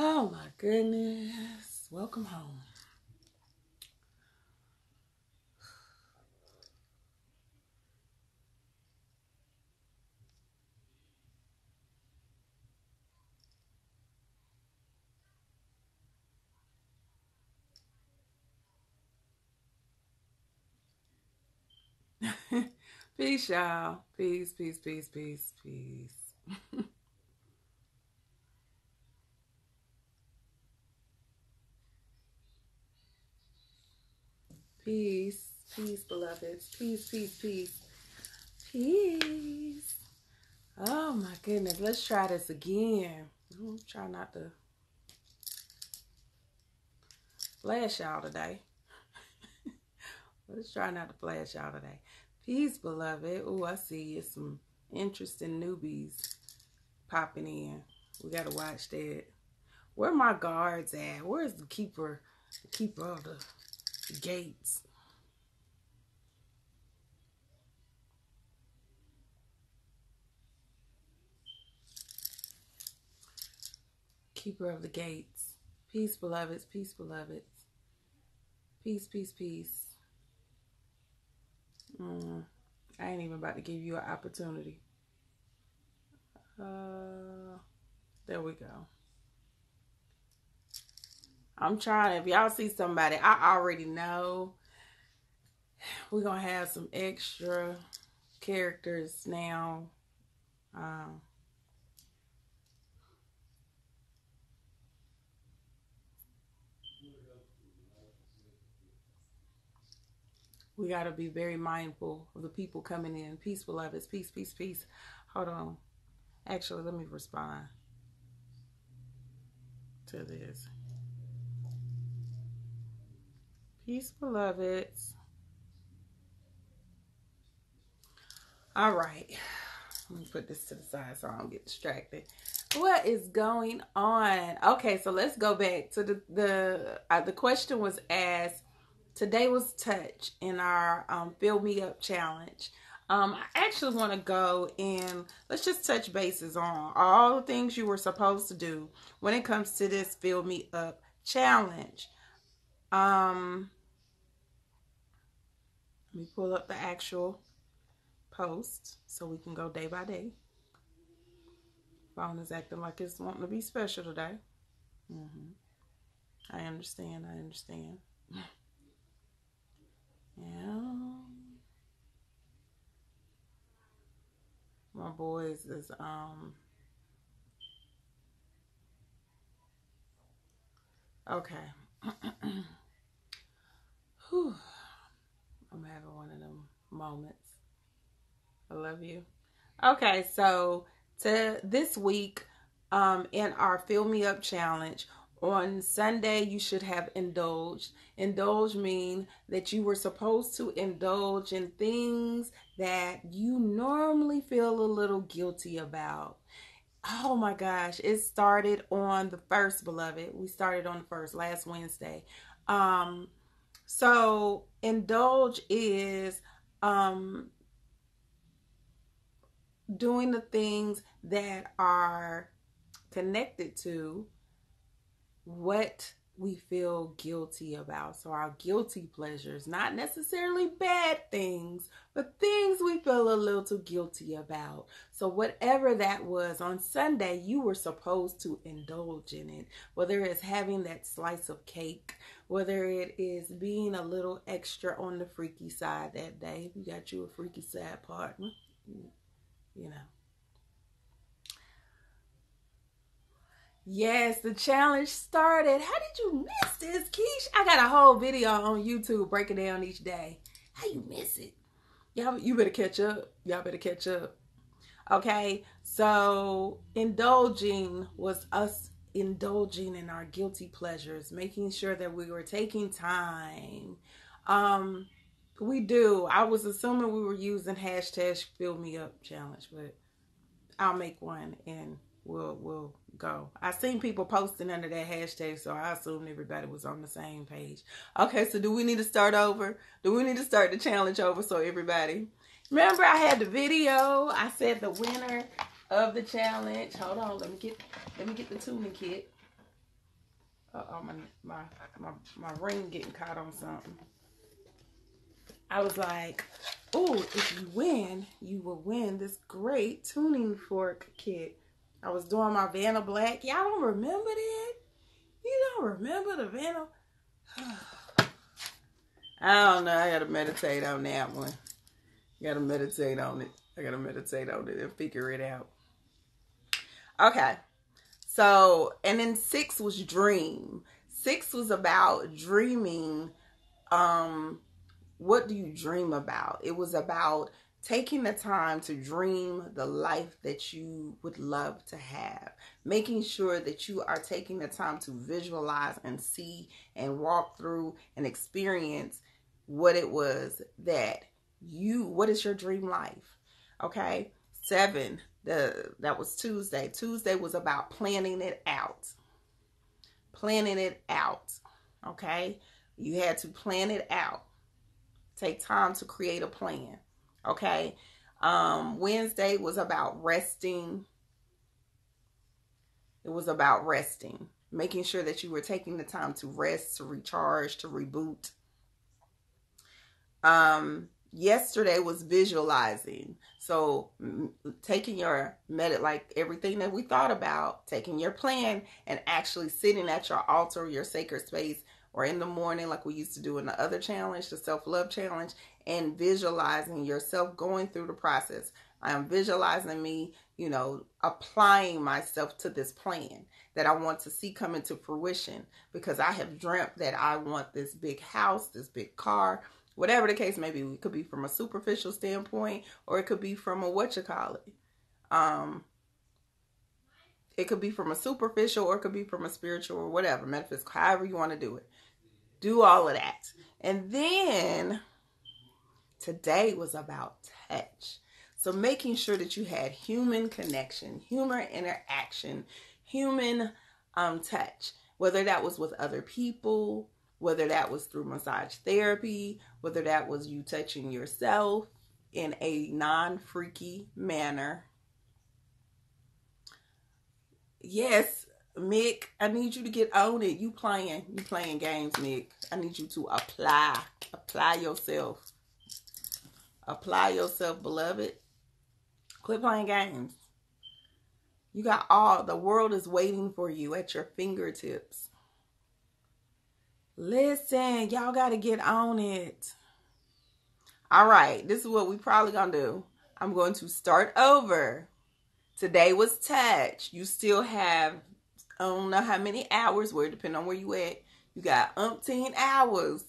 Oh my goodness. Welcome home. Peace, y'all. Peace, peace, peace, peace, peace. Peace, peace, beloveds. Peace, peace, peace, peace. Oh my goodness. Let's try this again. Try not to flash y'all today. Let's try not to flash y'all today. Peace, beloved. Oh, I see some interesting newbies popping in. We gotta watch that. Where my guards at? Where's the keeper? The keeper of the gates. Keeper of the gates. Peace, beloveds. Peace, beloveds. Peace, peace, peace. I ain't even about to give you an opportunity. There we go. I'm trying. If y'all see somebody, I already know we're going to have some extra characters now. We got to be very mindful of the people coming in. Peace, beloveds. Peace, peace, peace. Hold on. Actually, let me respond to this. Peace, beloveds. All right. Let me put this to the side so I don't get distracted. What is going on? Okay, so let's go back to the question was asked. Today was touch in our Fill Me Up challenge. I actually want to go and let's just touch bases on all the things you were supposed to do when it comes to this Fill Me Up challenge. Let me pull up the actual post so we can go day by day. Phone is acting like it's wanting to be special today. I understand. Yeah. My boys is okay. Whew. I'm having one of them moments. I love you. Okay, so to this week, in our Fill Me Up challenge, on Sunday you should have indulged. Indulge mean that you were supposed to indulge in things that you normally feel a little guilty about. Oh my gosh, it started on the 1st, beloved. We started on the 1st, last Wednesday. So indulge is doing the things that are connected to what we feel guilty about. So our guilty pleasures, not necessarily bad things, but things we feel a little guilty about. So whatever that was, on Sunday, you were supposed to indulge in it. Whether it's having that slice of cake, whether it is being a little extra on the freaky side that day. If you got you a freaky side partner, you know. Yes, the challenge started. How did you miss this, Keish? I got a whole video on YouTube breaking down each day. How you miss it? Y'all, you better catch up. Y'all better catch up. Okay, so indulging was us indulging in our guilty pleasures, making sure that we were taking time. We do. I was assuming we were using hashtag Fill Me Up challenge, but I'll make one and we'll go. I seen people posting under that hashtag, so I assumed everybody was on the same page. Okay, so do we need to start over? Do we need to start the challenge over so everybody? Remember, I had the video. I said the winner of the challenge. Hold on, let me get the tuning kit. Uh-oh, my ring getting caught on something. I was like, oh, if you win, you will win this great tuning fork kit. I was doing my Vanna Black. Y'all don't remember that? You don't remember the Vanna? I don't know. I got to meditate on that one. Got to meditate on it. I got to meditate on it and figure it out. Okay. So, and then 6 was dream. 6 was about dreaming. What do you dream about? It was about taking the time to dream the life that you would love to have. Making sure that you are taking the time to visualize and see and walk through and experience what it was that what is your dream life? Okay. 7, that was Tuesday. Tuesday was about planning it out. Planning it out. Okay. You had to plan it out. Take time to create a plan. Okay. Wednesday was about resting. It was about resting. Making sure that you were taking the time to rest, to recharge, to reboot. Yesterday was visualizing. So taking your like everything that we thought about, taking your plan and actually sitting at your altar, your sacred space, or in the morning like we used to do in the other challenge, the self-love challenge, and visualizing yourself going through the process. I am visualizing me, applying myself to this plan that I want to see come into fruition, because I have dreamt that I want this big house, this big car, whatever the case may be. It could be from a superficial standpoint, or it could be from a it could be from a superficial, or it could be from a spiritual, or whatever, metaphysical, however you want to do it. Do all of that. And then today was about touch. So making sure that you had human connection, human interaction, human touch, whether that was with other people, whether that was through massage therapy, whether that was you touching yourself in a non-freaky manner. Yes, Mick, I need you to get on it. You playing games, Mick. I need you to apply yourself. Apply yourself, beloved. Quit playing games. You got the world is waiting for you at your fingertips. Listen, y'all got to get on it. All right, this is what we probably gonna do. I'm going to start over. Today was touch. You still have, I don't know how many hours, depending on where you at. You got umpteen hours.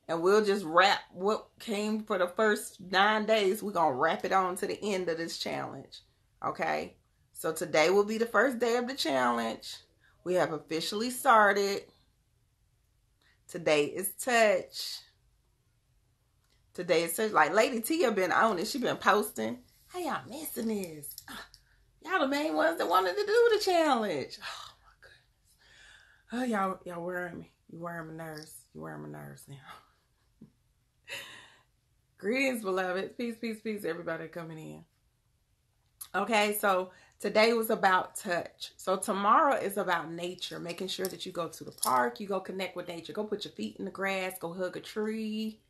And we'll just wrap what came for the first 9 days. We're going to wrap it on to the end of this challenge. Okay? So today will be the first day of the challenge. We have officially started. Today is touch. Today is touch. Like Lady Tia been on it. She been posting. How y'all missing this? Y'all the main ones that wanted to do the challenge. Oh my goodness. Oh, y'all wearing me. You wearing my nerves. You wearing my nerves now. Greetings, beloved. Peace, peace, peace, everybody coming in. Okay, so today was about touch. So tomorrow is about nature, making sure that you go to the park, you go connect with nature. Go put your feet in the grass, go hug a tree.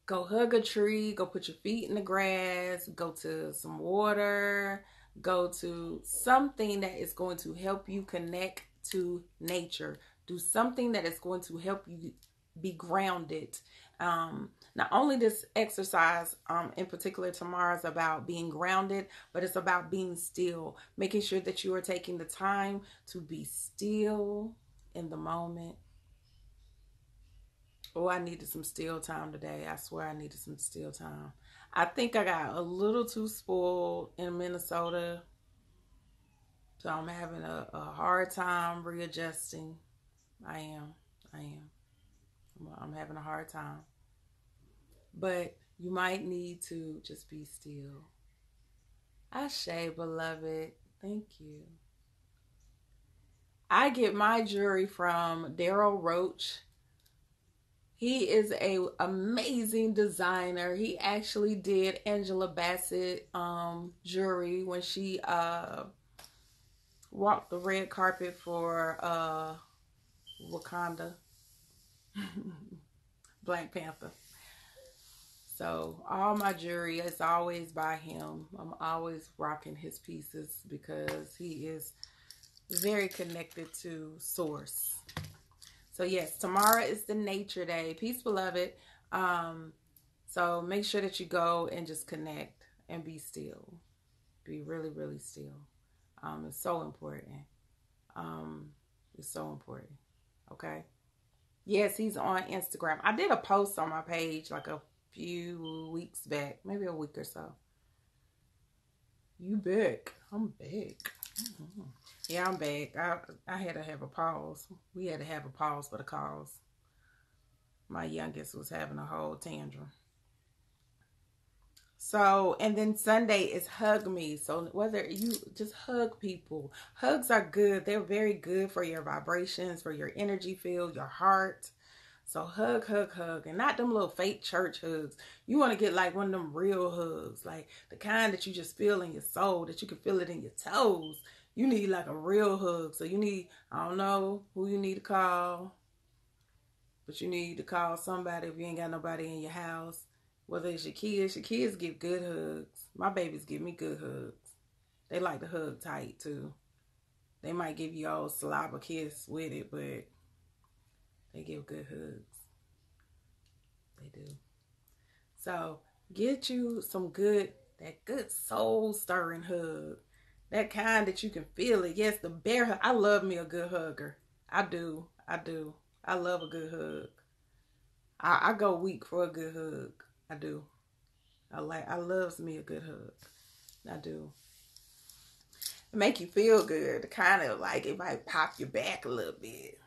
Go hug a tree, go put your feet in the grass, go to some water, go to something that is going to help you connect to nature. Do something that is going to help you be grounded. Not only this exercise, in particular tomorrow, is about being grounded, but it's about being still, making sure that you are taking the time to be still in the moment. Oh, I needed some still time today. I swear I needed some still time. I think I got a little too spoiled in Minnesota. So I'm having a hard time readjusting. I am. I'm having a hard time. But you might need to just be still. Ashe, beloved. Thank you. I get my jewelry from Daryl Roach. He is an amazing designer. He actually did Angela Bassett jewelry when she walked the red carpet for Wakanda, Black Panther. So all my jewelry is always by him. I'm always rocking his pieces because he is very connected to source. So yes, tomorrow is the nature day. Peace, beloved. So make sure that you go and just connect and be still. Be really, really still. It's so important. It's so important. Okay. Yes, he's on Instagram. I did a post on my page like a few weeks back, maybe a week or so. You back? I'm back. Mm-hmm. Yeah, I'm back. I had to have a pause. We had to have a pause for the cause. My youngest was having a whole tantrum. So, and then Sunday is Hug Me. So whether you just hug people, hugs are good. They're very good for your vibrations, for your energy field, your heart. So hug, hug, hug. And not them little fake church hugs. You want to get like one of them real hugs. Like the kind that you just feel in your soul, that you can feel it in your toes. You need like a real hug. So you need, I don't know who you need to call. But you need to call somebody if you ain't got nobody in your house. Whether it's your kids give good hugs. My babies give me good hugs. They like to hug tight too. They might give you all saliva kiss with it, but they give good hugs. They do. So get you that good soul stirring hug. That kind that you can feel it. Yes, the bear hug. I love me a good hugger. I do. I love a good hug. I go weak for a good hug. I do. I loves me a good hug. I do. It make you feel good. Kind of like it might pop your back a little bit.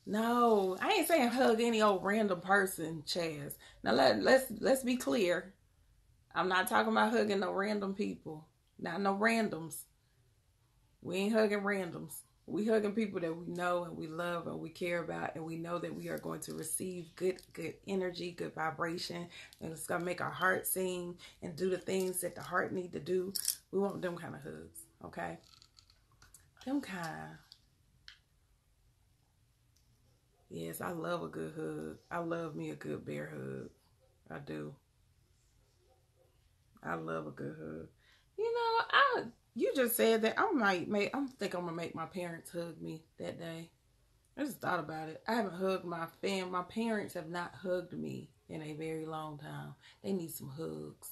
No, I ain't saying hug any old random person, Chaz. Now let's be clear. I'm not talking about hugging no random people. Not no randoms. We ain't hugging randoms. We hugging people that we know and we love and we care about, and we know that we are going to receive good energy, good vibration, and it's going to make our heart sing and do the things that the heart need to do. We want them kind of hugs, okay? Them kind. Yes, I love a good hug. I love me a good bear hug. I do. I love a good hug. You know, you just said that I think I'm gonna make my parents hug me that day. I just thought about it. I haven't hugged my fam. My parents have not hugged me in a very long time. They need some hugs.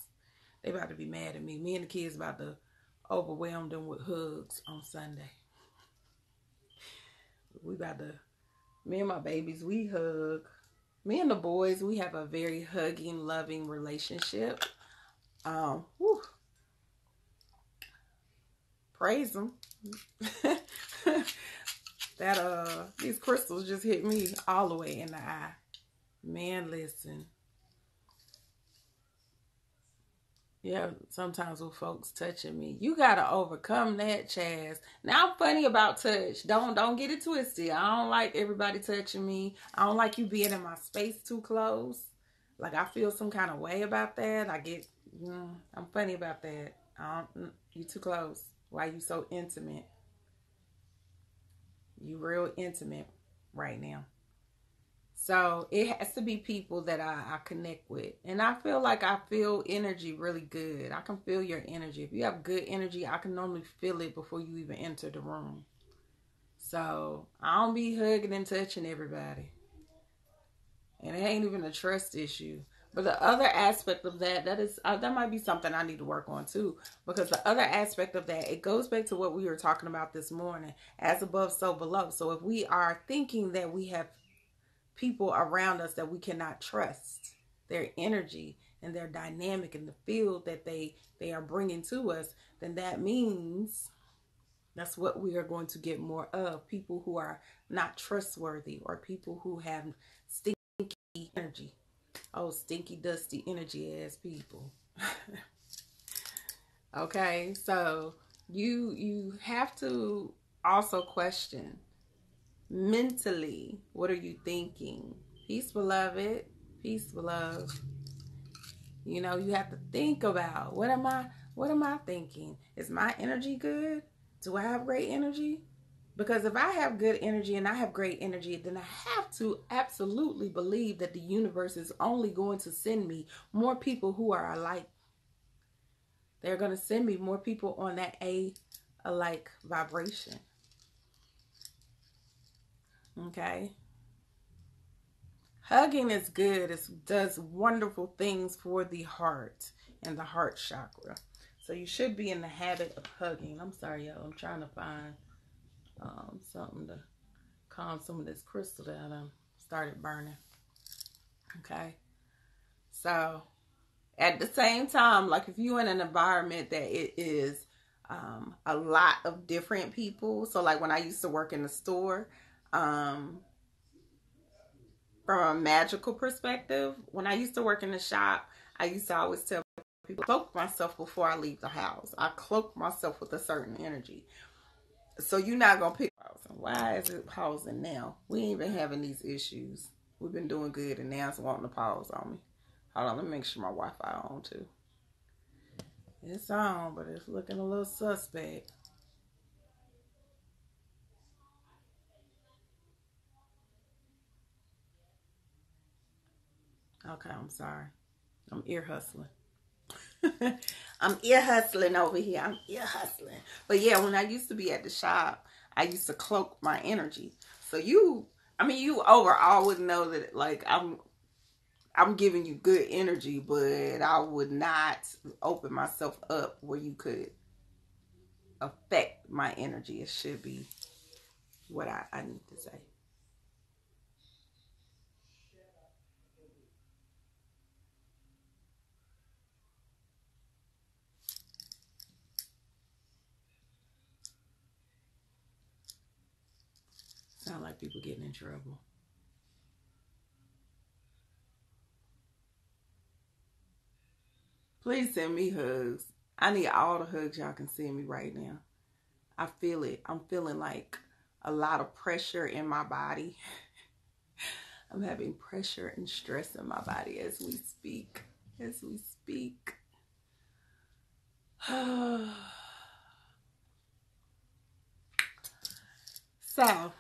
They about to be mad at me. Me and the kids about to overwhelm them with hugs on Sunday. Me and my babies, we hug. Me and the boys, we have a very hugging, loving relationship. Whew. Praise them. These crystals just hit me all the way in the eye. Man, listen. Yeah, sometimes with folks touching me, you gotta overcome that, Chaz. Now I'm funny about touch. Don't get it twisted. I don't like everybody touching me. I don't like you being in my space too close. Like I feel some kind of way about that. I'm funny about that. You too close. Why you so intimate? You real intimate right now. So it has to be people that I connect with. And I feel like I feel energy really good. I can feel your energy. If you have good energy, I can normally feel it before you even enter the room. So I don't be hugging and touching everybody. And it ain't even a trust issue. But the other aspect of that might be something I need to work on too. Because the other aspect of that, it goes back to what we were talking about this morning. As above, so below. So if we are thinking that we have people around us that we cannot trust, their energy and their dynamic in the field that they are bringing to us, then that means that's what we are going to get more of. People who are not trustworthy, or people who have stinky energy. Oh, stinky, dusty energy ass people. Okay, so you have to also question mentally, what are you thinking? Peace, beloved. Peace, beloved. You know, you have to think about what am I thinking? Is my energy good Do I have great energy? Because if I have good energy and I have great energy, then I have to absolutely believe that the universe is only going to send me more people who are alike. They're going to send me more people on that alike vibration. Okay? Hugging is good. It does wonderful things for the heart and the heart chakra. So you should be in the habit of hugging. I'm sorry, y'all. I'm trying to find something to calm some of this crystal that I started burning. Okay? So at the same time, like if you're in an environment that it is a lot of different people. So like when I used to work in the store, from a magical perspective, when I used to work in the shop, I used to always tell people, cloak myself before I leave the house. I cloak myself with a certain energy. So you're not going to pick pausing. Why is it pausing now? We ain't been having these issues. We've been doing good and now it's wanting to pause on me. Hold on, let me make sure my Wi-Fi on too. It's on, but it's looking a little suspect. Okay, I'm sorry. I'm ear hustling. I'm ear hustling over here. I'm ear hustling. But yeah, when I used to be at the shop, I used to cloak my energy. So you overall would know that like I'm giving you good energy, but I would not open myself up where you could affect my energy. It should be what I need to say. Sound like people getting in trouble. Please send me hugs. I need all the hugs y'all can send me right now. I feel it. I'm feeling like a lot of pressure in my body. I'm having pressure and stress in my body as we speak. As we speak. So,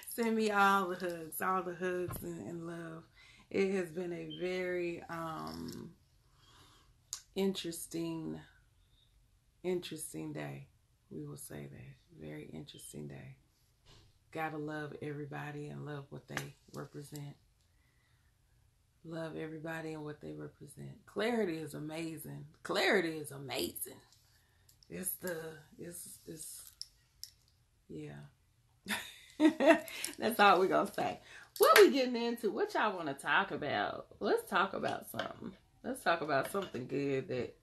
send me all the hugs and love. It has been a very interesting day. We will say that. Very interesting day. Gotta love everybody and love what they represent. Love everybody and what they represent. Clarity is amazing. Clarity is amazing. Yeah. That's all we're gonna say. What we getting into? What y'all want to talk about? Let's talk about something. Let's talk about something good that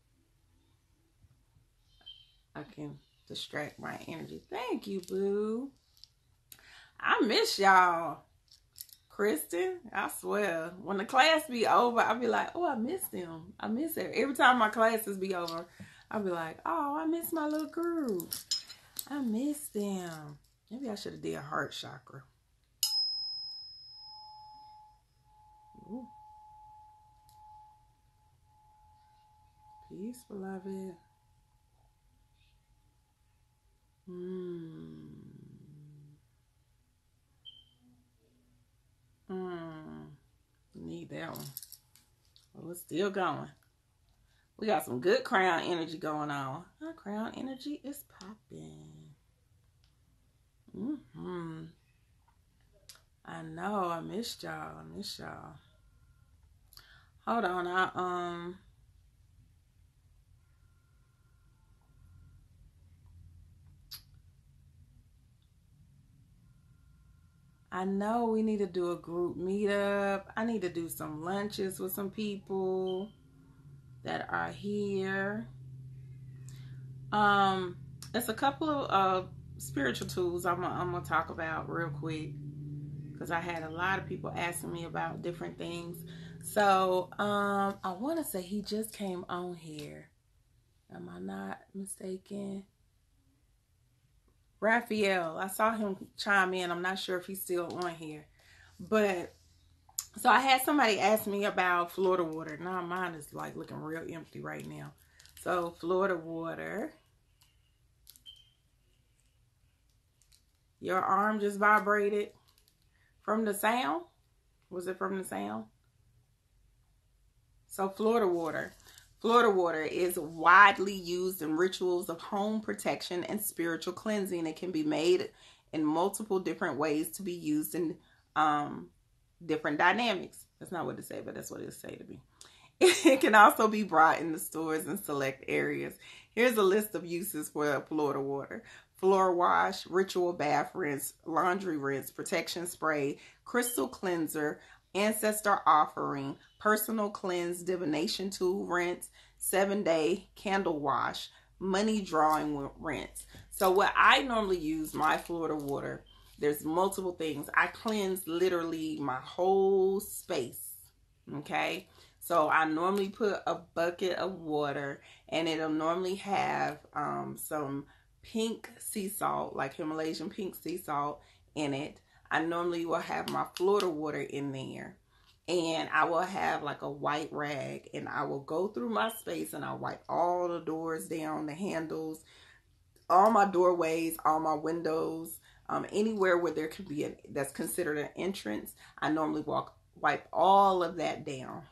I can distract my energy. Thank you, boo. I miss y'all. Kristen, I swear, when the class be over, I'll be like, oh, I miss them. I miss it. Every time my classes be over, I'll be like, oh, I miss my little group. I miss them. Maybe I should have did a heart chakra. Ooh. Peace, beloved. Need that one. Oh, it's still going. We got some good crown energy going on. Our crown energy is popping. I know. I missed y'all. Hold on. I know we need to do a group meetup. I need to do some lunches with some people that are here. It's a couple of spiritual tools I'm gonna talk about real quick because I had a lot of people asking me about different things. So I want to say he just came on here. Am I not mistaken? Raphael, I saw him chime in. I'm not sure if he's still on here. But, so I had somebody ask me about Florida water. Now mine is like looking real empty right now. So, Florida water. Your arm just vibrated from the sound. Was it from the sound? So Florida water. Florida water is widely used in rituals of home protection and spiritual cleansing. It can be made in multiple different ways to be used in different dynamics. That's not what it say, but that's what it say to me. It can also be brought in the stores in select areas. Here's a list of uses for Florida water. Floor wash, ritual bath rinse, laundry rinse, protection spray, crystal cleanser, ancestor offering, personal cleanse, divination tool rinse, 7-day candle wash, money drawing rinse. So what I normally use my Florida water, there's multiple things. I cleanse literally my whole space. Okay. So I normally put a bucket of water, and it'll normally have some pink sea salt, like Himalayan pink sea salt in it. I normally will have my Florida water in there, and I will have like a white rag, and I will go through my space and I'll wipe all the doors down, the handles, all my doorways, all my windows, anywhere where there could be that's considered an entrance. I normally wipe all of that down.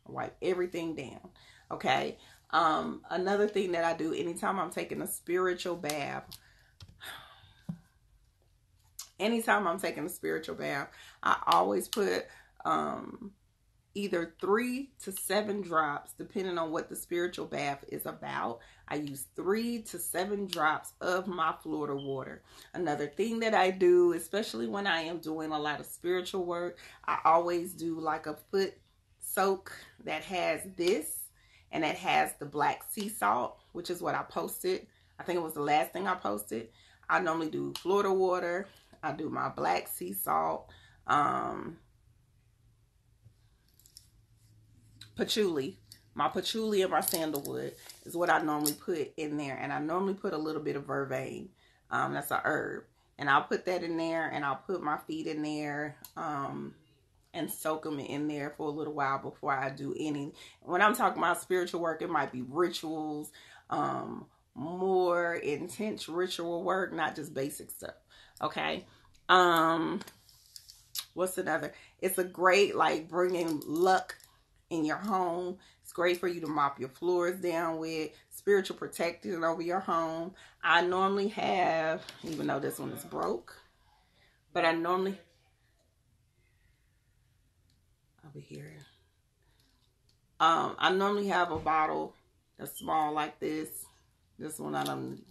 Wipe everything down. Okay. Another thing that I do anytime I'm taking a spiritual bath, I always put either 3 to 7 drops, depending on what the spiritual bath is about. I use 3 to 7 drops of my Florida water. Another thing that I do, especially when I am doing a lot of spiritual work, I always do like a foot soak that has this, and it has the black sea salt, which is what I posted. I think it was the last thing I posted. I normally do Florida water. I do my black sea salt, patchouli. My patchouli and my sandalwood is what I normally put in there. And I normally put a little bit of vervain. That's a herb. And I'll put that in there, and I'll put my feet in there, and soak them in there for a little while before I do any. When I'm talking about spiritual work, it might be rituals, more intense ritual work, not just basic stuff. Okay. What's another? It's a great, like, bringing luck in your home. It's great for you to mop your floors down with. Spiritual protection over your home. I normally have, even though this one is broke, but I normally over here. I normally have a bottle that's small like this. This one,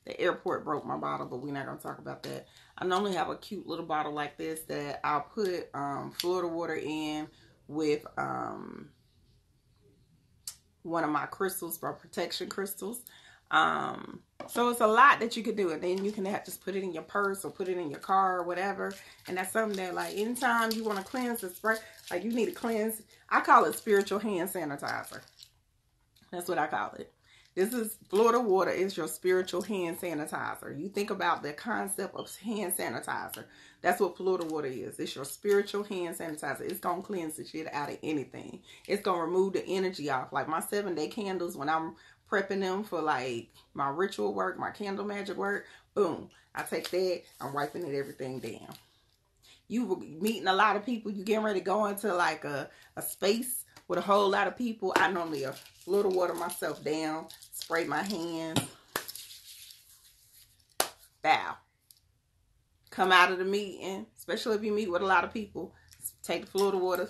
the airport broke my bottle, but we're not going to talk about that. I normally have a cute little bottle like this that I'll put Florida water in with one of my crystals, my protection crystals. So it's a lot that you could do. And then you can just put it in your purse or put it in your car or whatever. And that's something that, like, anytime you want to cleanse the spray, like, you need to cleanse. I call it spiritual hand sanitizer. That's what I call it. This is Florida water is your spiritual hand sanitizer. You think about the concept of hand sanitizer. That's what Florida water is. It's your spiritual hand sanitizer. It's going to cleanse the shit out of anything. It's going to remove the energy off. Like my 7-day candles, when I'm prepping them for like my ritual work, my candle magic work, boom. I take that, I'm wiping everything down. You meeting a lot of people, you getting ready to go into like a space with a whole lot of people. I normally Florida water myself down, spray my hands, bow. Come out of the meeting, especially if you meet with a lot of people, take the Florida water,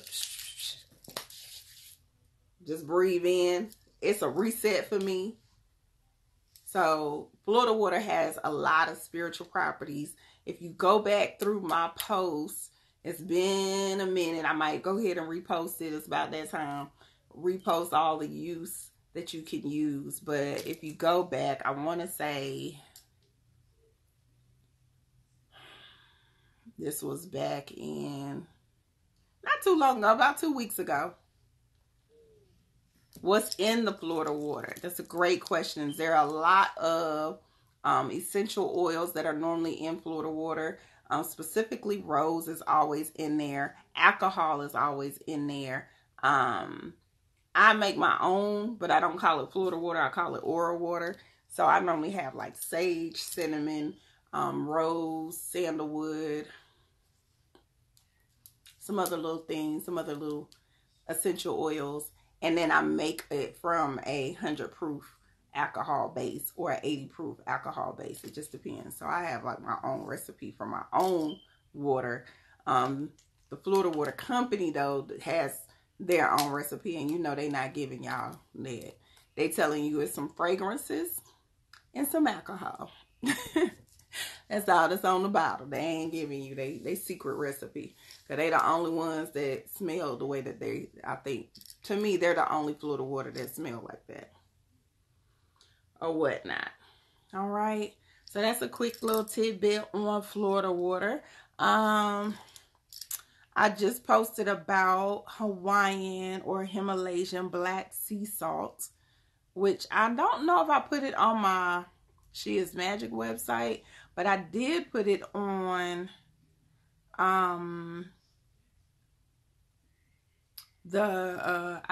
just breathe in. It's a reset for me. So Florida water has a lot of spiritual properties. If you go back through my posts, it's been a minute. I might go ahead and repost it. It's about that time. Repost all the use that you can use. But if you go back, I want to say this was back in not too long ago, about 2 weeks ago. What's in the Florida water? That's a great question. There are a lot of essential oils that are normally in Florida water. Specifically, rose is always in there. Alcohol is always in there. I make my own, but I don't call it Florida water. I call it oral water. So I normally have like sage, cinnamon, rose, sandalwood, some other little things, some other little essential oils. And then I make it from a 100 proof alcohol base or an 80 proof alcohol base. It just depends. So I have like my own recipe for my own water. The Florida Water Company though has their own recipe, and you know they not giving y'all that. They telling you it's some fragrances and some alcohol. That's all that's on the bottle. They ain't giving you they secret recipe. Cause they the only ones that smell the way that I think, to me, they're the only Florida water that smell like that. Or whatnot. All right. So that's a quick little tidbit on Florida water. I just posted about Hawaiian or Himalayan black sea salt, which I don't know if I put it on my She Is Magic website, but I did put it on the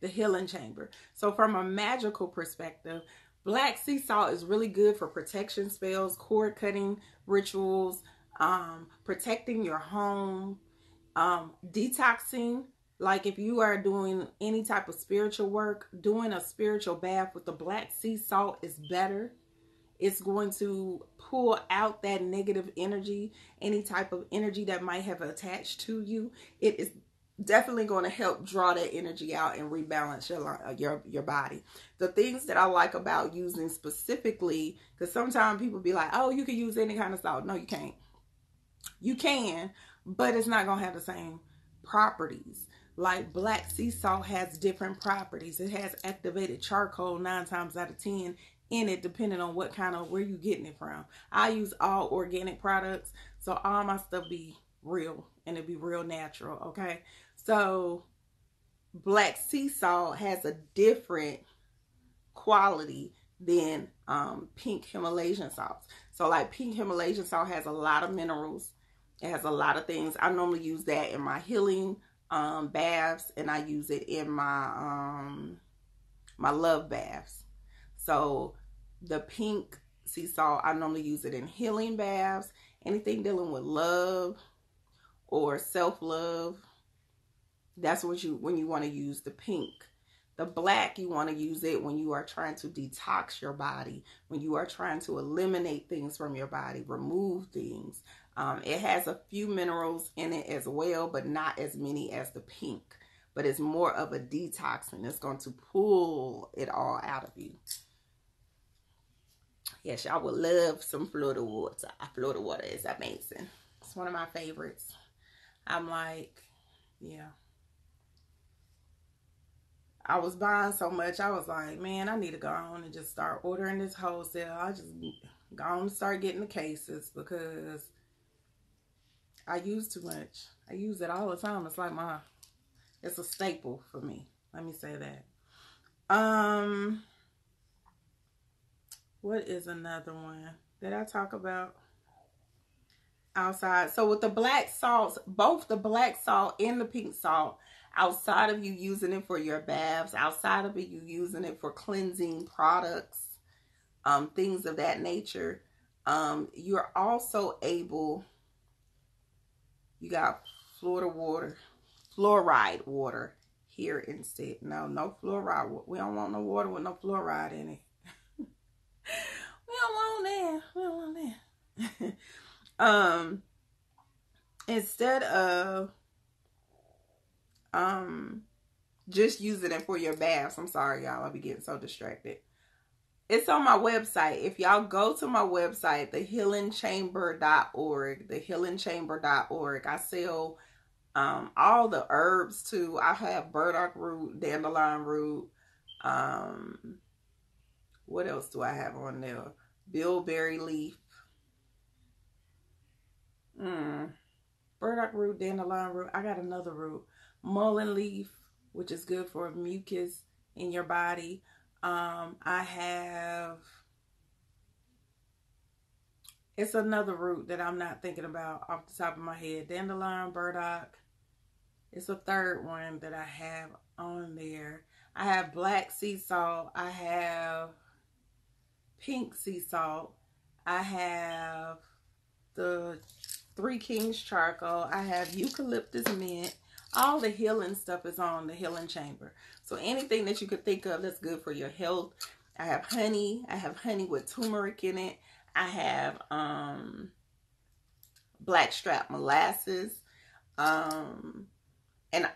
Healing Chamber. So from a magical perspective, black sea salt is really good for protection spells, cord cutting rituals, protecting your home, detoxing. Like if you are doing any type of spiritual work, doing a spiritual bath with the black sea salt is better. It's going to pull out that negative energy, any type of energy that might have attached to you. It is definitely going to help draw that energy out and rebalance your body. The things that I like about using specifically, because sometimes people be like, oh, you can use any kind of salt. No, you can't. You can, but it's not going to have the same properties. Like black sea salt has different properties. It has activated charcoal 9 times out of 10 in it, depending on what kind of, where you getting it from. I use all organic products, so all my stuff be real and it be real natural. Okay, so black sea salt has a different quality than pink Himalayan salts. So like pink Himalayan salt has a lot of minerals. It has a lot of things. I normally use that in my healing baths, and I use it in my my love baths. So the pink sea salt, I normally use it in healing baths, anything dealing with love or self-love. That's what when you want to use the pink. The black, you want to use it when you are trying to detox your body, when you are trying to eliminate things from your body, remove things. It has a few minerals in it as well, but not as many as the pink. But it's more of a detox, and it's going to pull it all out of you. Yes, y'all would love some Florida water. Florida water is amazing. It's one of my favorites. I'm like, yeah. I was buying so much, I was like, man, I need to go on and just start ordering this wholesale. I just go on and start getting the cases because I use too much. I use it all the time. It's like it's a staple for me. Let me say that. What is another one that I talk about outside? So with the black salts, both the black salt and the pink salt, outside of you using it for your baths, outside of you using it for cleansing products, things of that nature, you're also able, you got fluoride water here instead. No fluoride. We don't want no water with no fluoride in it. We don't want that. Instead of just using it for your baths. I'm sorry, y'all. I'll be getting so distracted. It's on my website. If y'all go to my website, thehealingchamber.org, thehealingchamber.org, I sell all the herbs too. I have burdock root, dandelion root. What else do I have on there? Bilberry leaf. Burdock root, dandelion root. I got another root. Mullein leaf, which is good for mucus in your body. I have, it's another root that I'm not thinking about off the top of my head. Dandelion, burdock. It's a third one that I have on there. I have black sea salt. I have pink sea salt. I have the Three Kings charcoal. I have eucalyptus mint. All the healing stuff is on the healing chamber. So anything that you could think of that's good for your health. I have honey. I have honey with turmeric in it. I have blackstrap molasses. And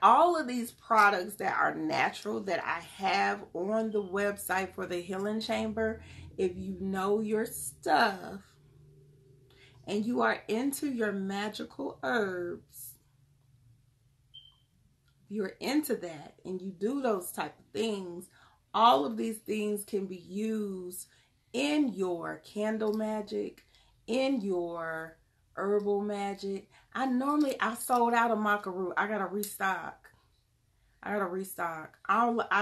all of these products that are natural that I have on the website for the healing chamber, if you know your stuff and you are into your magical herbs, you're into that and you do those type of things, all of these things can be used in your candle magic, in your herbal magic. I sold out of maca root. I gotta restock. I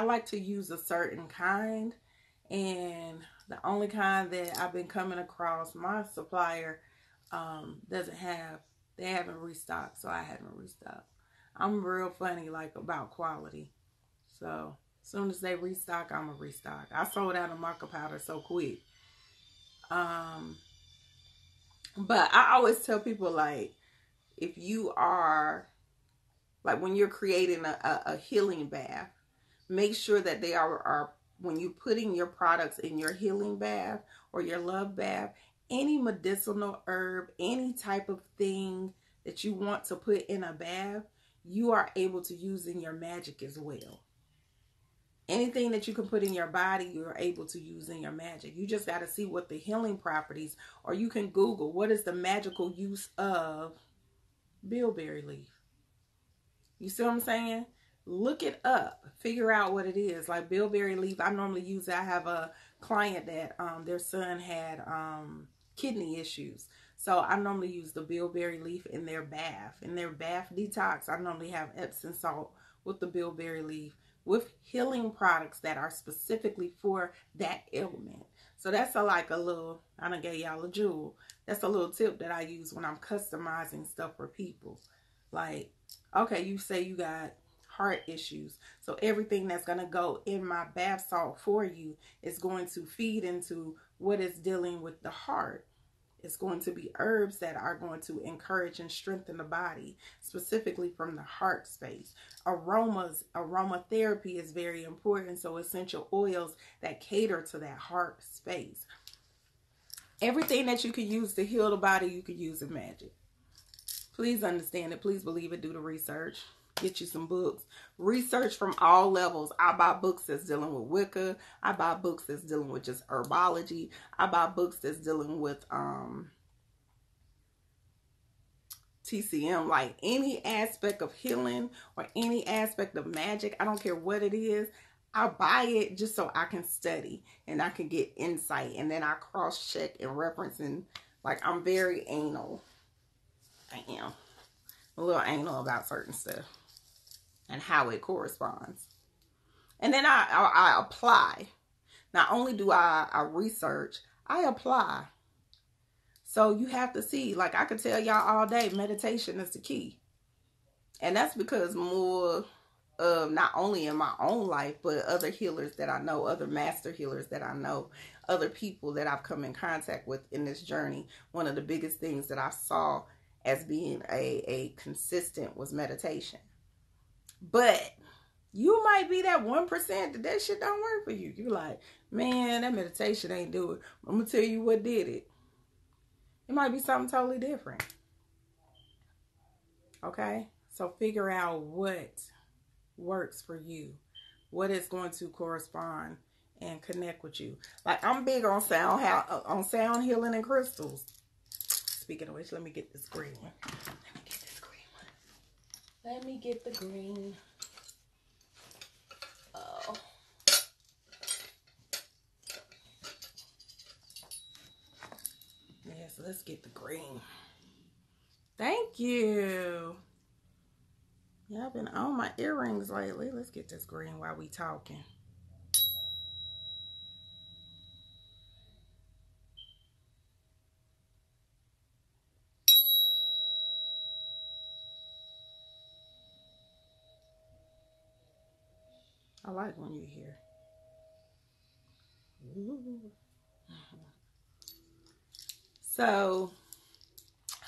like to use a certain kind, and the only kind that I've been coming across, my supplier doesn't have. They haven't restocked, so I haven't restocked. I'm real funny like about quality, so as soon as they restock, I'm gonna restock. I sold out of maca powder so quick. But I always tell people, like, if you are, like, when you're creating a healing bath, make sure that they are when you're putting your products in your healing bath or your love bath, any medicinal herb, any type of thing that you want to put in a bath, you are able to use in your magic as well. Anything that you can put in your body, you're able to use in your magic. You just got to see what the healing properties, or you can Google what is the magical use of bilberry leaf. You see what I'm saying? Look it up. Figure out what it is. Like bilberry leaf, I normally use it. I have a client that their son had kidney issues. So I normally use the bilberry leaf in their bath. In their bath detox, I normally have Epsom salt with the bilberry leaf with healing products that are specifically for that ailment. So that's like a little, I done gave y'all a jewel. That's a little tip that I use when I'm customizing stuff for people. Like, okay, you say you got heart issues. So everything that's going to go in my bath salt for you is going to feed into what is dealing with the heart. It's going to be herbs that are going to encourage and strengthen the body, specifically from the heart space. Aromatherapy is very important. So essential oils that cater to that heart space. Everything that you can use to heal the body, you can use in magic. Please understand it. Please believe it. Do the research. Get you some books. Research from all levels. I buy books that's dealing with Wicca. I buy books that's dealing with just herbology. I buy books that's dealing with TCM. Like any aspect of healing or any aspect of magic. I don't care what it is. I buy it just so I can study and I can get insight. And then I cross-check and reference. And like, I'm very anal. I am a little anal about certain stuff and how it corresponds. And then I apply. Not only do I research, I apply. So you have to see, like I could tell y'all all day, meditation is the key. And that's because more of not only in my own life, but other healers that I know, other master healers that I know, other people that I've come in contact with in this journey. One of the biggest things that I saw as being a consistent was meditation. But you might be that 1% that shit don't work for you. You're like, man, that meditation ain't do it. I'm going to tell you what did it. It might be something totally different. Okay? So figure out what works for you. What is going to correspond and connect with you. Like, I'm big on sound healing and crystals. Speaking of which, let me get this green one. Let me get the green. Oh. Yeah, so let's get the green. Thank you. Yeah, I've been on my earrings lately. Let's get this green while we talking. I like when you're here. Ooh. So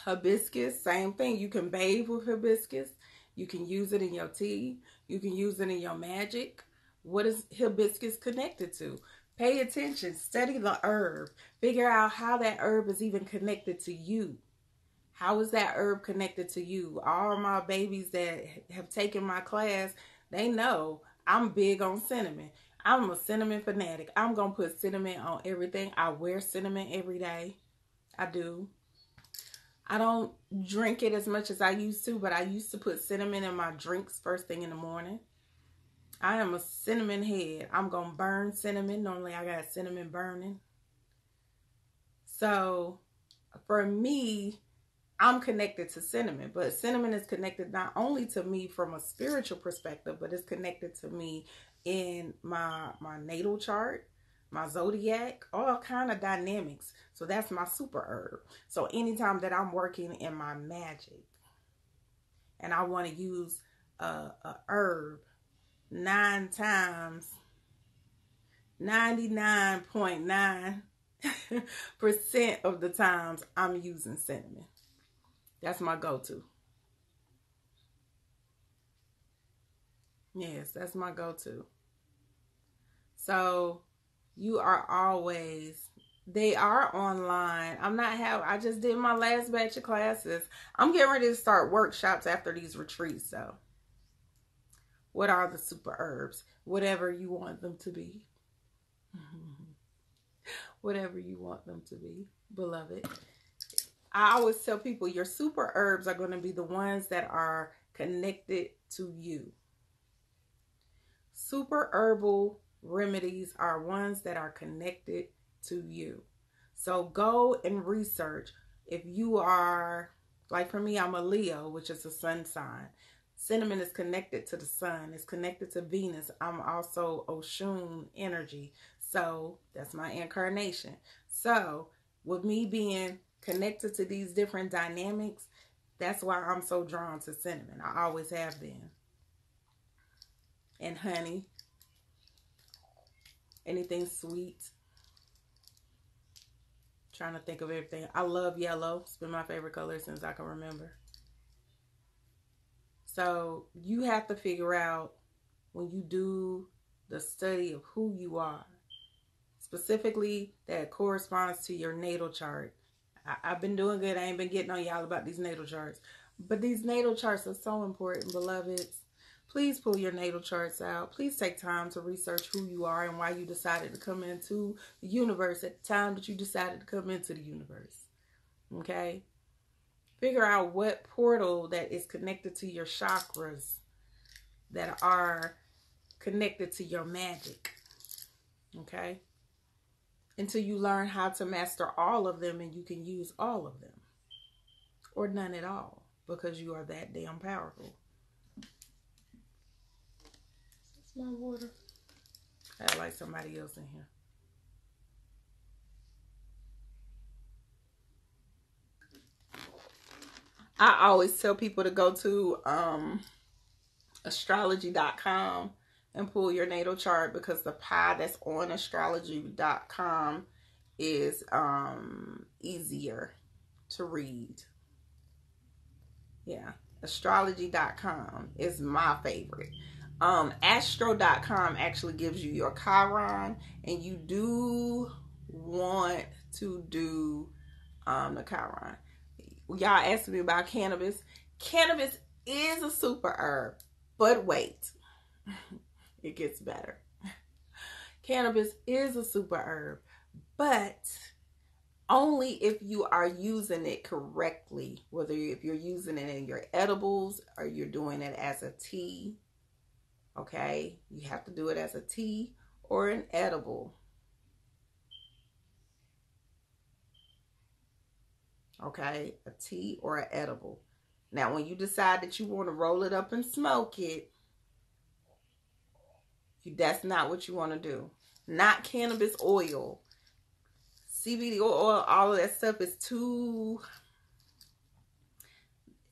hibiscus, same thing. You can bathe with hibiscus. You can use it in your tea. You can use it in your magic. What is hibiscus connected to? Pay attention. Study the herb. Figure out how that herb is even connected to you. How is that herb connected to you? All my babies that have taken my class, they know I'm big on cinnamon. I'm a cinnamon fanatic. I'm going to put cinnamon on everything. I wear cinnamon every day. I do. I don't drink it as much as I used to, but I used to put cinnamon in my drinks first thing in the morning. I am a cinnamon head. I'm going to burn cinnamon. Normally I got cinnamon burning. So for me, I'm connected to cinnamon, but cinnamon is connected not only to me from a spiritual perspective, but it's connected to me in my natal chart, my zodiac, all kind of dynamics. So that's my super herb. So anytime that I'm working in my magic and I want to use a herb 9 times, 99.9% of the times I'm using cinnamon. That's my go-to. Yes, that's my go-to. So you are always, they are online. I just did my last batch of classes. I'm getting ready to start workshops after these retreats. So what are the super herbs? Whatever you want them to be. Whatever you want them to be, beloved. I always tell people your super herbs are going to be the ones that are connected to you. Super herbal remedies are ones that are connected to you. So go and research. If you are, like for me, I'm a Leo, which is a sun sign. Cinnamon is connected to the sun. It's connected to Venus. I'm also Oshun energy. So that's my incarnation. So with me being connected to these different dynamics, that's why I'm so drawn to cinnamon. I always have been. And honey. Anything sweet. Trying to think of everything. I love yellow. It's been my favorite color since I can remember. So you have to figure out when you do the study of who you are, specifically that corresponds to your natal chart. I've been doing good. I ain't been getting on y'all about these natal charts. But these natal charts are so important, beloveds. Please pull your natal charts out. Please take time to research who you are and why you decided to come into the universe at the time that you decided to come into the universe. Okay? Figure out what portal that is connected to your chakras that are connected to your magic. Okay? Until you learn how to master all of them and you can use all of them. Or none at all. Because you are that damn powerful. That's my water. I had like somebody else in here. I always tell people to go to astrology.com and pull your natal chart because the pie that's on astrology.com is easier to read. Yeah, astrology.com is my favorite. Astro.com actually gives you your Chiron, and you do want to do the Chiron. Y'all asked me about cannabis. Cannabis is a super herb, but wait, it gets better. Cannabis is a super herb, but only if you are using it correctly, whether if you're using it in your edibles or you're doing it as a tea. Okay, you have to do it as a tea or an edible. Okay, a tea or an edible. Now, when you decide that you want to roll it up and smoke it, that's not what you want to do. Not cannabis oil. CBD oil, all of that stuff is too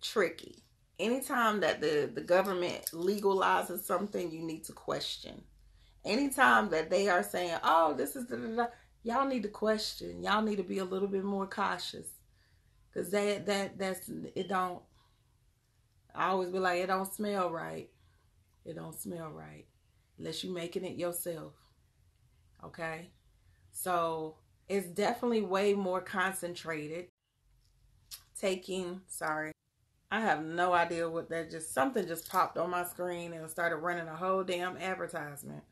tricky. Anytime that the government legalizes something, you need to question. Anytime that they are saying, oh, this is Y'all need to question. Y'all need to be a little bit more cautious. Because that's, it don't, I always be like, it don't smell right. It don't smell right. Unless you making it yourself. Okay? So, it's definitely way more concentrated. Sorry. I have no idea what that something just popped on my screen and started running a whole damn advertisement.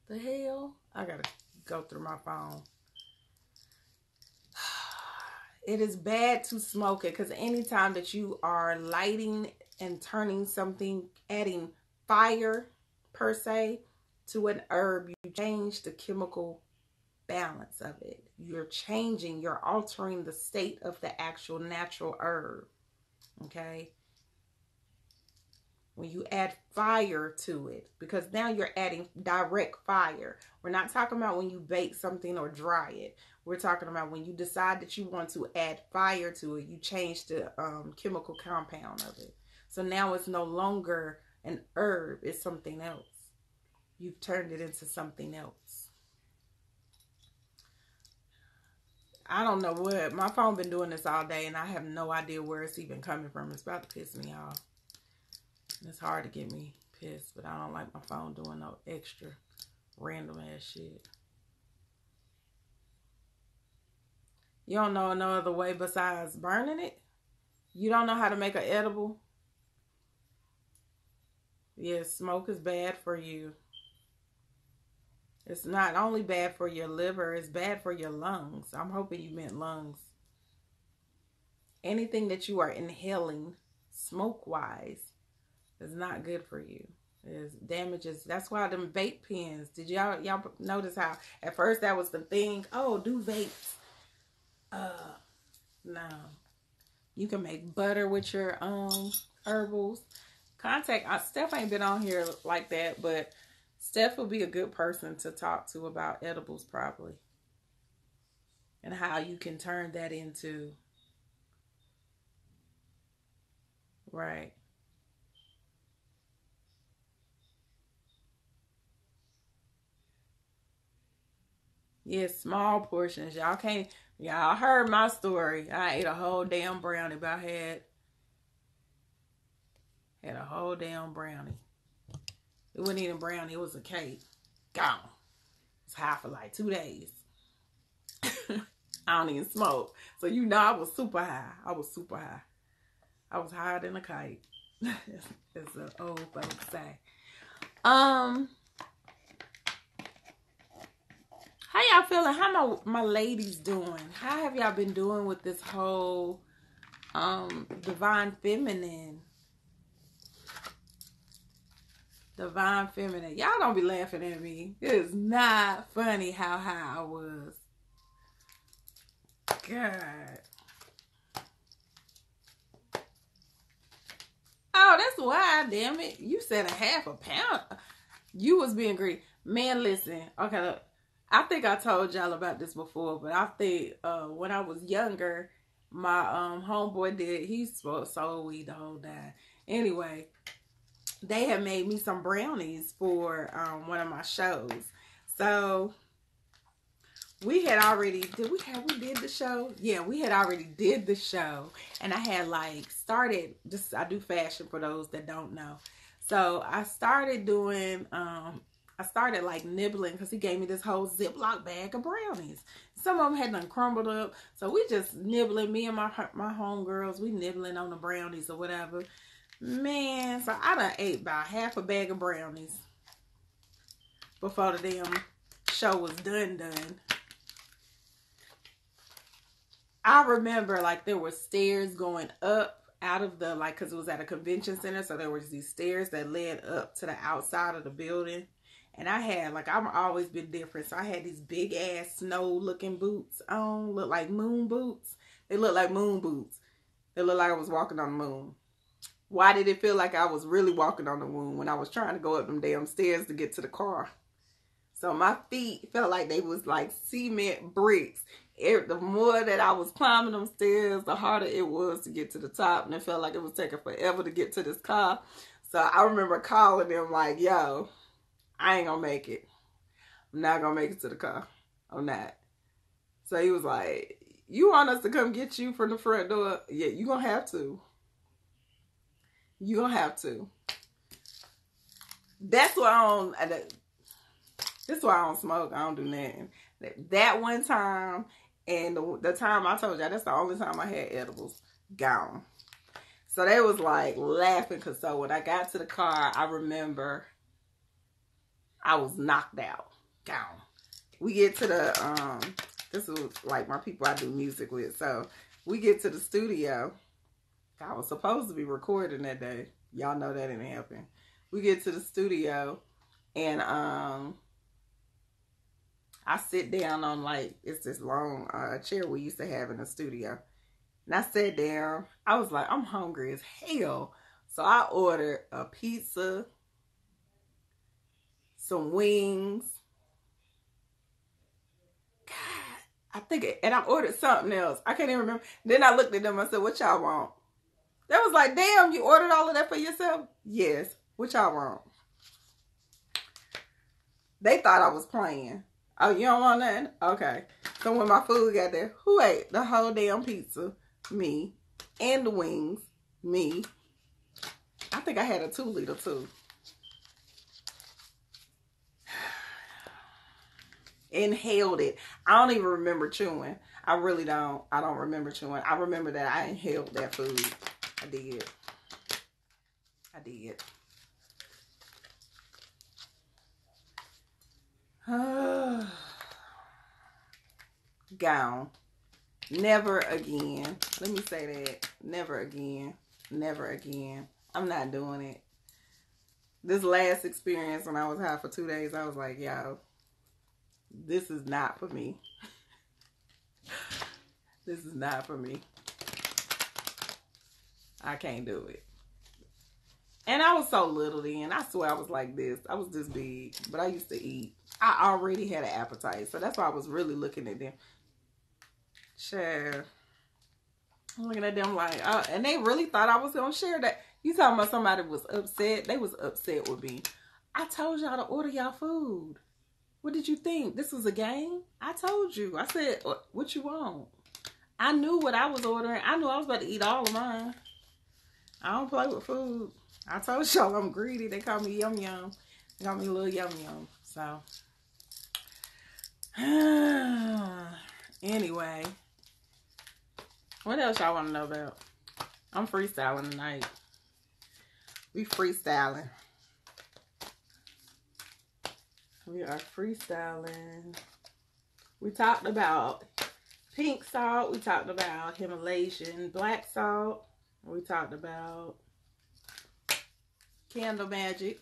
The hell? I gotta go through my phone. It is bad to smoke it because anytime that you are lighting and turning something, adding fire per se to an herb, you change the chemical balance of it. You're altering the state of the actual natural herb. Okay? When you add fire to it, because now you're adding direct fire. We're not talking about when you bake something or dry it. We're talking about when you decide that you want to add fire to it, you change the chemical compound of it. So now it's no longer an herb, it's something else. You've turned it into something else. I don't know what, my phone been doing this all day and I have no idea where it's even coming from. It's about to piss me off. It's hard to get me pissed, but I don't like my phone doing no extra random ass shit. You don't know no other way besides burning it? You don't know how to make an edible? Yes, smoke is bad for you. It's not only bad for your liver, it's bad for your lungs. I'm hoping you meant lungs. Anything that you are inhaling smoke-wise is not good for you. It damages. That's why them vape pens. Did y'all notice how at first that was the thing? Oh, do vapes. No. You can make butter with your herbals. Steph ain't been on here like that, but Steph will be a good person to talk to about edibles probably. And how you can turn that into right. Yes, small portions. Y'all heard my story. I ate a whole damn brownie, but I had a whole damn brownie. It wasn't even a brownie, it was a cake. Gone. It's high for like 2 days. I don't even smoke. So I was super high. I was higher than a kite. As the old folks say. How y'all feeling? How my ladies doing? How have y'all been doing with this whole divine feminine? Divine feminine. Y'all don't be laughing at me. It is not funny how high I was. God. Oh, that's why, damn it. You said a half a pound. You was being greedy. Man, listen. Okay, look. I think I told y'all about this before, but I think when I was younger, my homeboy he sold weed the whole time. Anyway, they had made me some brownies for one of my shows. So we had already we did the show? Yeah, we had already did the show, and I had like started I do fashion for those that don't know. So I started doing I started like nibbling because he gave me this whole Ziploc bag of brownies. Some of them had done crumbled up. So we just nibbling, me and my homegirls, we nibbling on the brownies or whatever. Man, so I done ate about half a bag of brownies before the damn show was done. I remember like there were stairs going up out of the, like, because it was at a convention center. So there was these stairs that led up to the outside of the building. And I had, like, I've always been different. So I had these big ass snow looking boots on. Look like moon boots. They look like moon boots. They look like I was walking on the moon. Why did it feel like I was really walking on the moon when I was trying to go up them damn stairs to get to the car? So my feet felt like they was like cement bricks. The more that I was climbing them stairs, the harder it was to get to the top. And it felt like it was taking forever to get to this car. So I remember calling them like, yo, I ain't gonna make it. I'm not gonna make it to the car. I'm not. So he was like, you want us to come get you from the front door? Yeah, you're going to have to. You're going to have to. That's why I don't smoke. I don't do nothing. That one time and the time I told y'all, that's the only time I had edibles. Gone. So they was like laughing because so when I got to the car, I remember I was knocked out. Gone. We get to the, this was like my people I do music with. So we get to the studio. I was supposed to be recording that day. Y'all know that didn't happen. We get to the studio and I sit down on like, it's this long chair we used to have in the studio. And I sat down. I was like, I'm hungry as hell. So I ordered a pizza, some wings. God, I think, and I ordered something else. I can't even remember. Then I looked at them and said, what y'all want? They was like, damn, you ordered all of that for yourself? Yes. What y'all want? They thought I was playing. Oh, you don't want nothing? Okay. So when my food got there, who ate the whole damn pizza? Me. And the wings? Me. I think I had a 2-liter too. Inhaled it. I don't even remember chewing. I really don't. I don't remember chewing. I remember that I inhaled that food. I did. I did. Gone. Never again. Let me say that. Never again. Never again. I'm not doing it. This last experience when I was high for 2 days, I was like, yo, this is not for me. This is not for me. I can't do it. And I was so little then. I swear I was like this. I was this big. But I used to eat. I already had an appetite. So that's why I was really looking at them. Share. I'm looking at them like, and they really thought I was going to share that. You talking about somebody was upset? They was upset with me. I told y'all to order y'all food. What did you think? This was a game? I told you. I said, what you want? I knew what I was ordering. I knew I was about to eat all of mine. I don't play with food. I told y'all I'm greedy. They call me Yum Yum. They call me Little Yum Yum. So, anyway. What else y'all want to know about? I'm freestyling tonight. We freestyling. We are freestyling. We talked about pink salt. We talked about Himalayan black salt. We talked about candle magic.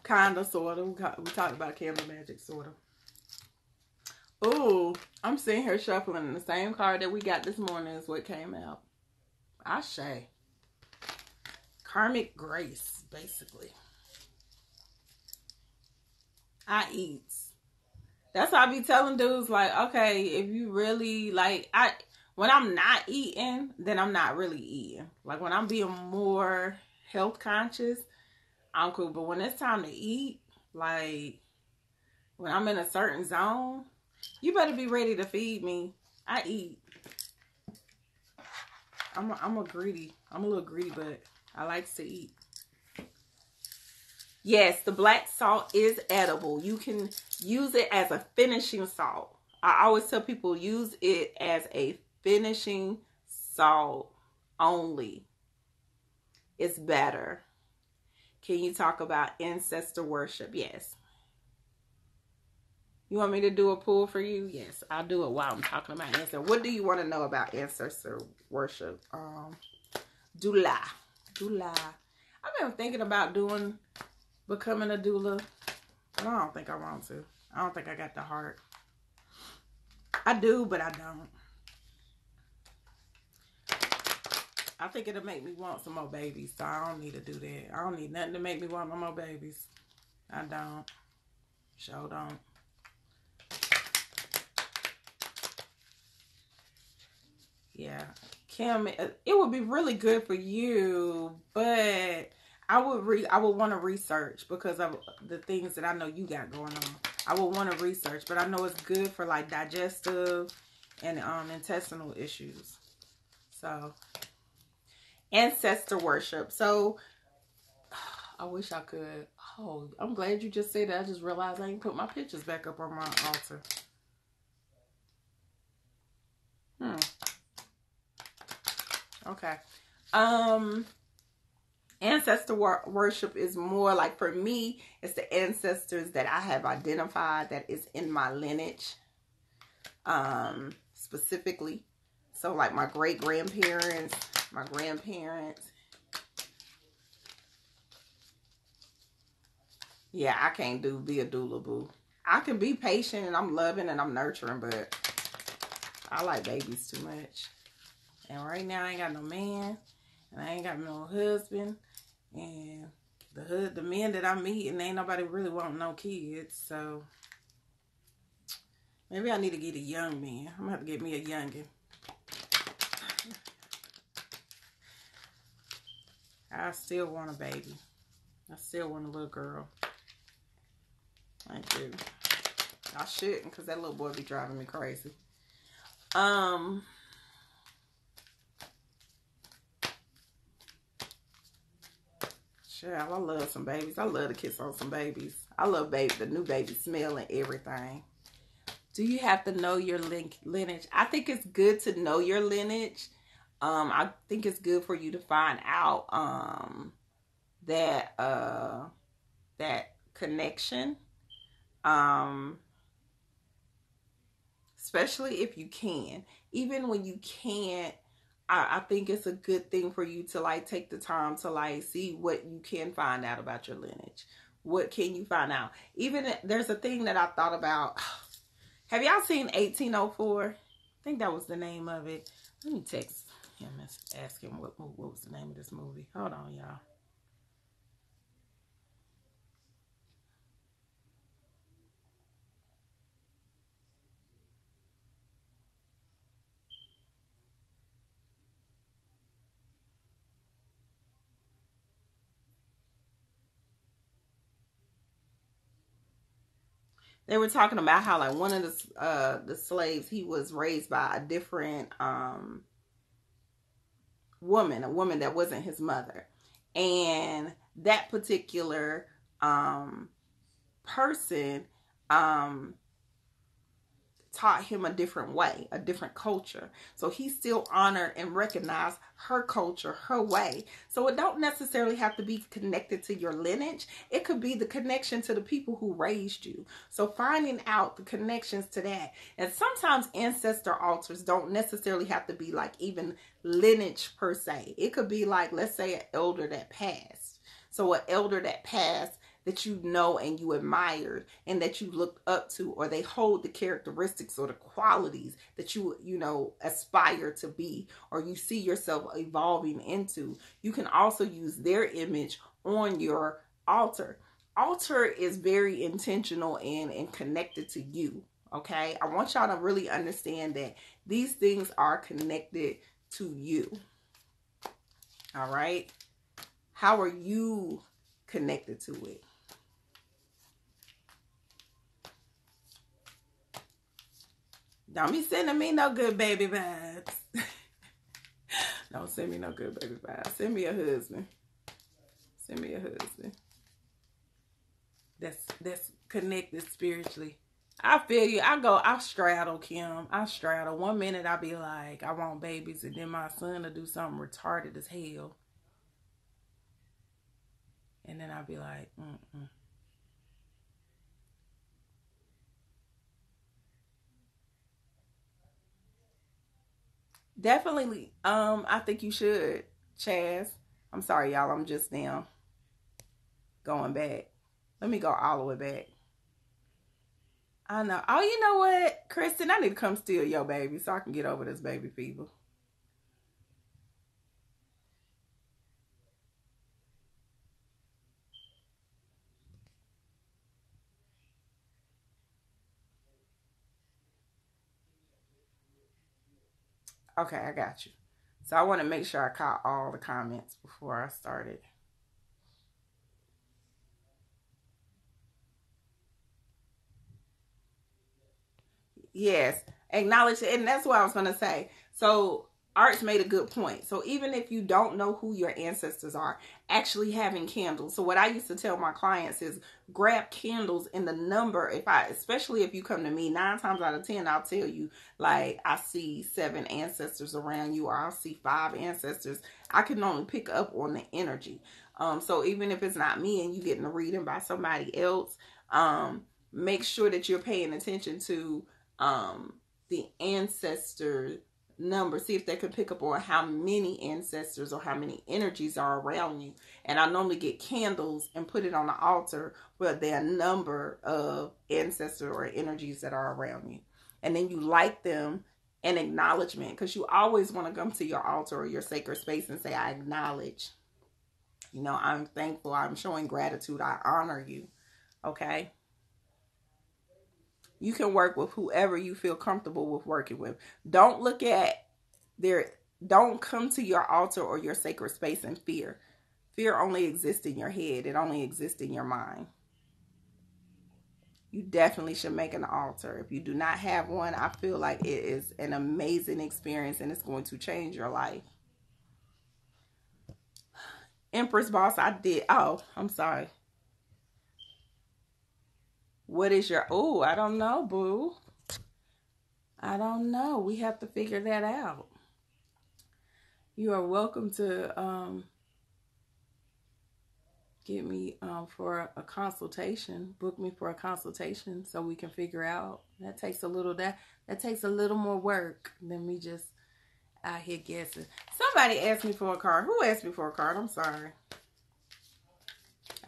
Kinda, sorta. We talked about candle magic, sorta. Ooh, I'm sitting here shuffling the same card that we got this morning is what came out. Ashe. Karmic grace, basically. I eat. That's why I be telling dudes, like, okay, if you really, like, when I'm not eating, then I'm not really eating. Like, when I'm being more health conscious, I'm cool. But when it's time to eat, like, when I'm in a certain zone, you better be ready to feed me. I eat. I'm a little greedy, but I like to eat. Yes, the black salt is edible. You can use it as a finishing salt. I always tell people use it as a finishing salt only. It's better. Can you talk about ancestor worship? Yes. You want me to do a pull for you? Yes, I'll do it while I'm talking about ancestor. What do you want to know about ancestor worship? Doula. I've been thinking about becoming a doula, but I don't think I want to. I don't think I got the heart. I do, but I don't. I think it'll make me want some more babies, so I don't need to do that. I don't need nothing to make me want no more babies. I don't. Sure don't. Yeah, Kim, it would be really good for you, but I would want to research because of the things that I know you got going on. I would want to research, but I know it's good for like digestive and intestinal issues. So, ancestor worship. So, I wish I could. Oh, I'm glad you just said that. I just realized I ain't put my pictures back up on my altar. Okay. Ancestor worship is more like, for me, it's the ancestors that I have identified that is in my lineage, specifically. So like my great grandparents, my grandparents. Yeah, I can't be a doula boo. I can be patient and I'm loving and I'm nurturing, but I like babies too much. And right now I ain't got no man and I ain't got no husband. And the men that I meet, and ain't nobody really want no kids. So maybe I need to get a young man. I'm gonna have to get me a youngin. I still want a baby. I still want a little girl. I do. I shouldn't, because that little boy be driving me crazy. Child, I love some babies. I love to kiss on some babies. I love the new baby smell and everything. Do you have to know your lineage? I think it's good to know your lineage. I think it's good for you to find out that connection. Especially if you can. Even when you can't, I think it's a good thing for you to like take the time to like see what you can find out about your lineage. What can you find out? Even there's a thing that I thought about. Have y'all seen 1804? I think that was the name of it. Let me text him and ask him what was the name of this movie. Hold on, y'all. They were talking about how like one of the slaves, he was raised by a different woman, a woman that wasn't his mother. And that particular person taught him a different way, a different culture. So he still honored and recognized her culture, her way. So it don't necessarily have to be connected to your lineage. It could be the connection to the people who raised you. So finding out the connections to that. And sometimes ancestor altars don't necessarily have to be like even lineage per se. It could be like, let's say, an elder that passed. So an elder that passed that you know and you admired and that you looked up to, or they hold the characteristics or the qualities that you know, aspire to be, or you see yourself evolving into. You can also use their image on your altar. Altar is very intentional and connected to you. Okay, I want y'all to really understand that these things are connected to you. All right, how are you connected to it? Don't be sending me no good baby vibes. Don't send me no good baby vibes. Send me a husband. Send me a husband. That's connected spiritually. I feel you. I straddle, Kim. I straddle. One minute I be like, I want babies, and then my son will do something retarded as hell. And then I'll be like, Definitely, I think you should, Chaz. I'm sorry, y'all. I'm just now going back. Let me go all the way back. I know. Oh, you know what, Kristen? I need to come steal your baby so I can get over this baby fever. Okay, I got you. So I want to make sure I caught all the comments before I started. Yes, acknowledge it. And that's what I was going to say. So Arts made a good point. So even if you don't know who your ancestors are, actually having candles. So what I used to tell my clients is grab candles in the number. Especially if you come to me, 9 times out of 10, I'll tell you, like, I see 7 ancestors around you, or I'll see 5 ancestors. I can only pick up on the energy. So even if it's not me and you getting a reading by somebody else, make sure that you're paying attention to the ancestor number. See if they could pick up on how many ancestors or how many energies are around you. And I normally get candles and put it on the altar with their number of ancestors or energies that are around you. And then you light them in acknowledgement, because you always want to come to your altar or your sacred space and say, I acknowledge. You know, I'm thankful. I'm showing gratitude. I honor you. Okay? You can work with whoever you feel comfortable with working with. Don't look at don't come to your altar or your sacred space in fear. Fear only exists in your head. It only exists in your mind. You definitely should make an altar. If you do not have one, I feel like it is an amazing experience and it's going to change your life. Empress Boss, I'm sorry. What is your, I don't know, boo. I don't know. We have to figure that out. You are welcome to get me for a consultation. Book me for a consultation so we can figure out. That takes a little more work than me just out here guessing. Somebody asked me for a card. Who asked me for a card? I'm sorry.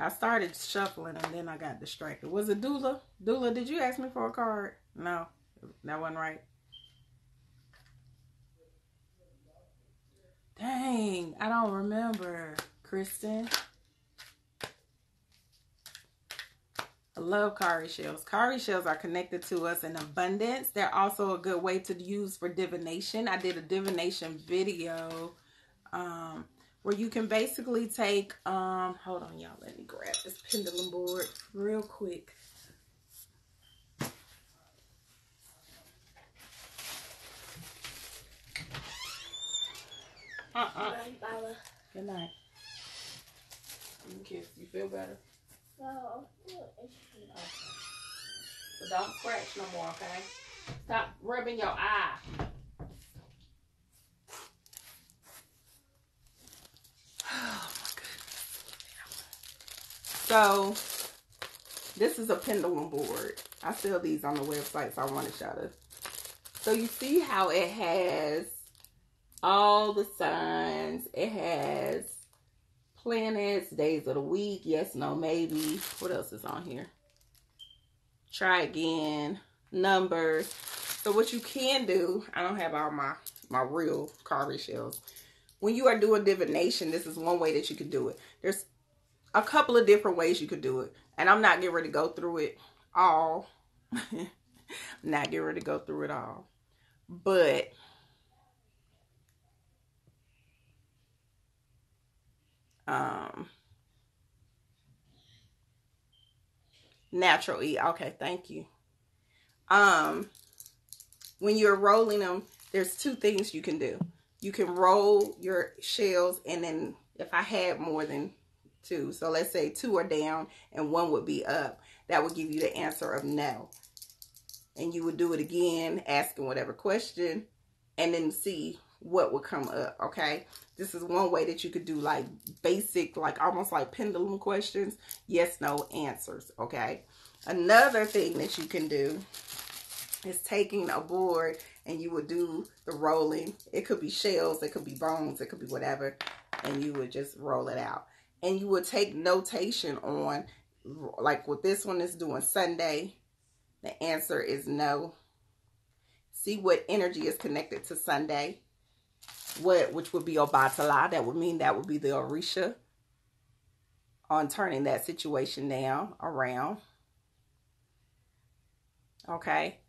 I started shuffling and then I got distracted. Was it Dula? Dula, did you ask me for a card? No, that wasn't right. Dang, I don't remember, Kristen. I love cowrie shells. Cowrie shells are connected to us in abundance. They're also a good way to use for divination. I did a divination video where you can basically take, hold on y'all, let me grab this pendulum board real quick. Good night. Kiss. You feel better? No. But don't scratch no more, okay? Stop rubbing your eye. Oh my goodness. So this is a pendulum board. I sell these on the website, so I want to show you. So you see how it has all the signs. It has planets, days of the week, yes, no, maybe. What else is on here? Try again, numbers. So what you can do, I don't have all my real cowrie shells. When you are doing divination, this is one way that you can do it. There's a couple of different ways you could do it. And I'm not getting ready to go through it all. Not getting ready to go through it all. But natural E. Okay, thank you. When you're rolling them, there's 2 things you can do. You can roll your shells, and then if I had more than 2, so let's say 2 are down and 1 would be up, that would give you the answer of no. And you would do it again, asking whatever question, and then see what would come up, okay? This is one way that you could do like basic, like almost like pendulum questions, yes, no answers, okay? Another thing that you can do is taking a board and you would do the rolling. It could be shells, it could be bones, it could be whatever, and you would just roll it out. And you would take notation on, like with this one is doing Sunday, the answer is no. See what energy is connected to Sunday, which would be Obatala. That would mean that would be the Orisha on turning that situation around. Okay.